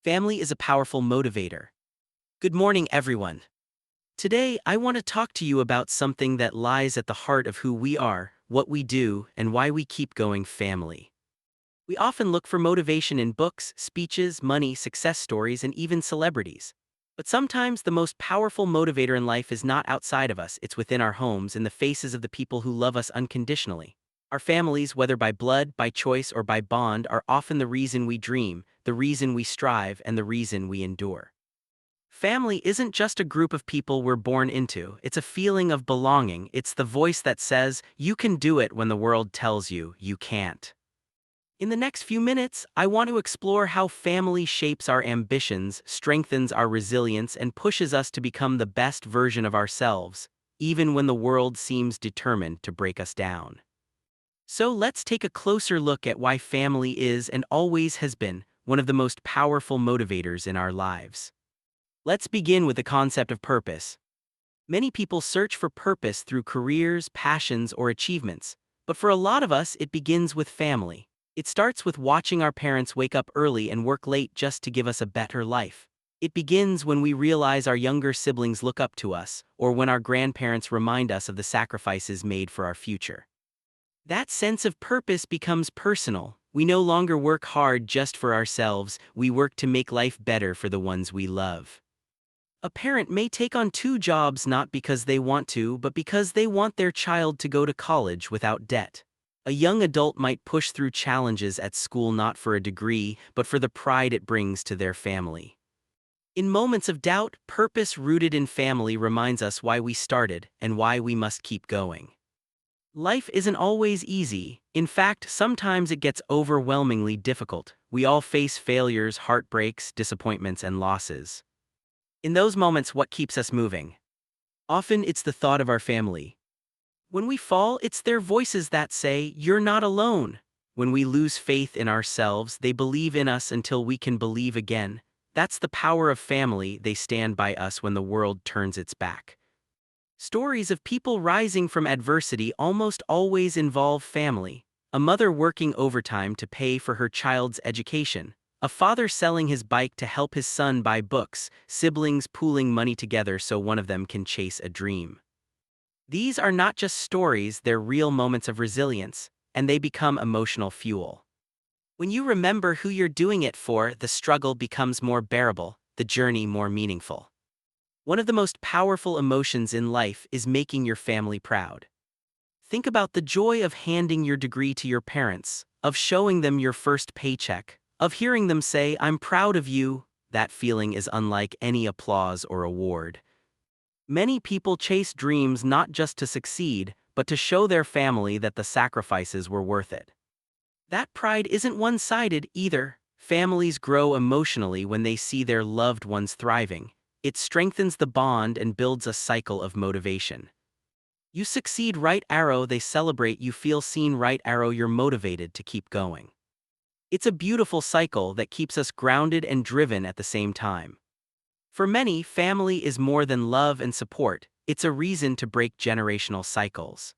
Family is a powerful motivator. Good morning, everyone. Today, I want to talk to you about something that lies at the heart of who we are, what we do, and why we keep going: family. We often look for motivation in books, speeches, money, success stories, and even celebrities. But sometimes the most powerful motivator in life is not outside of us, it's within our homes, in the faces of the people who love us unconditionally. Our families, whether by blood, by choice, or by bond, are often the reason we dream, the reason we strive, and the reason we endure. Family isn't just a group of people we're born into, it's a feeling of belonging. It's the voice that says, you can do it when the world tells you you can't. In the next few minutes, I want to explore how family shapes our ambitions, strengthens our resilience, and pushes us to become the best version of ourselves, even when the world seems determined to break us down. So let's take a closer look at why family is and always has been one of the most powerful motivators in our lives. Let's begin with the concept of purpose. Many people search for purpose through careers, passions, or achievements, but for a lot of us, it begins with family. It starts with watching our parents wake up early and work late just to give us a better life. It begins when we realize our younger siblings look up to us, or when our grandparents remind us of the sacrifices made for our future. That sense of purpose becomes personal. We no longer work hard just for ourselves, we work to make life better for the ones we love. A parent may take on two jobs not because they want to, but because they want their child to go to college without debt. A young adult might push through challenges at school not for a degree, but for the pride it brings to their family. In moments of doubt, purpose rooted in family reminds us why we started and why we must keep going. Life isn't always easy. In fact, sometimes it gets overwhelmingly difficult. We all face failures, heartbreaks, disappointments, and losses. In those moments, what keeps us moving? Often it's the thought of our family. When we fall, it's their voices that say, "You're not alone." When we lose faith in ourselves, they believe in us until we can believe again. That's the power of family. They stand by us when the world turns its back. Stories of people rising from adversity almost always involve family. A mother working overtime to pay for her child's education. A father selling his bike to help his son buy books, siblings pooling money together so one of them can chase a dream. These are not just stories, they're real moments of resilience, and they become emotional fuel. When you remember who you're doing it for, the struggle becomes more bearable, the journey more meaningful. One of the most powerful emotions in life is making your family proud. Think about the joy of handing your degree to your parents, of showing them your first paycheck, of hearing them say, "I'm proud of you." That feeling is unlike any applause or award. Many people chase dreams not just to succeed, but to show their family that the sacrifices were worth it. That pride isn't one-sided either. Families grow emotionally when they see their loved ones thriving. It strengthens the bond and builds a cycle of motivation. You succeed, right arrow, they celebrate. You feel seen, right arrow, you're motivated to keep going. It's a beautiful cycle that keeps us grounded and driven at the same time. For many, family is more than love and support, it's a reason to break generational cycles.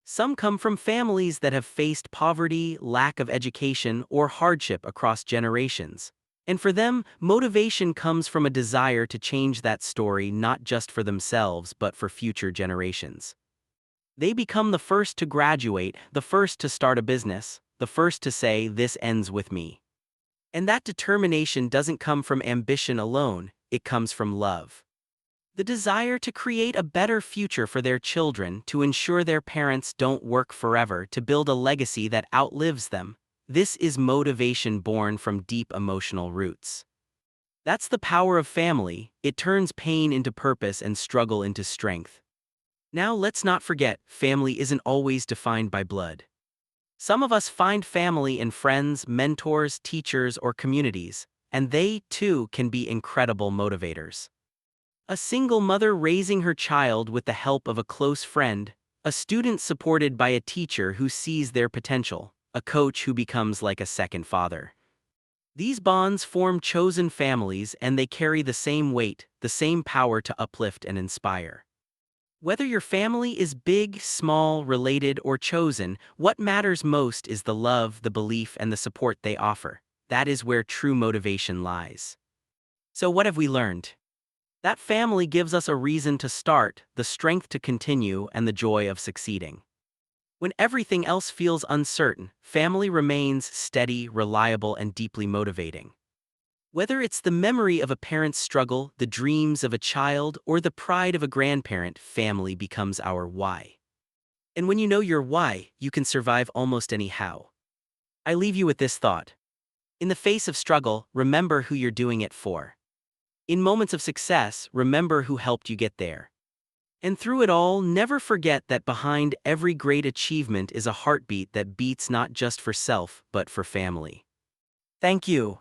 Some come from families that have faced poverty, lack of education, or hardship across generations. And for them, motivation comes from a desire to change that story not just for themselves but for future generations. They become the first to graduate, the first to start a business, the first to say, "This ends with me." And that determination doesn't come from ambition alone, it comes from love. The desire to create a better future for their children, to ensure their parents don't work forever, to build a legacy that outlives them. This is motivation born from deep emotional roots. That's the power of family. It turns pain into purpose and struggle into strength. Now let's not forget, family isn't always defined by blood. Some of us find family in friends, mentors, teachers, or communities, and they, too, can be incredible motivators. A single mother raising her child with the help of a close friend, a student supported by a teacher who sees their potential, a coach who becomes like a second father. These bonds form chosen families, and they carry the same weight, the same power to uplift and inspire. Whether your family is big, small, related, or chosen, what matters most is the love, the belief, and the support they offer. that is where true motivation lies. So what have we learned? That family gives us a reason to start, the strength to continue, and the joy of succeeding. When everything else feels uncertain, family remains steady, reliable, and deeply motivating. Whether it's the memory of a parent's struggle, the dreams of a child, or the pride of a grandparent, family becomes our why. And when you know your why, you can survive almost any how. I leave you with this thought. In the face of struggle, remember who you're doing it for. In moments of success, remember who helped you get there. And through it all, never forget that behind every great achievement is a heartbeat that beats not just for self, but for family. Thank you.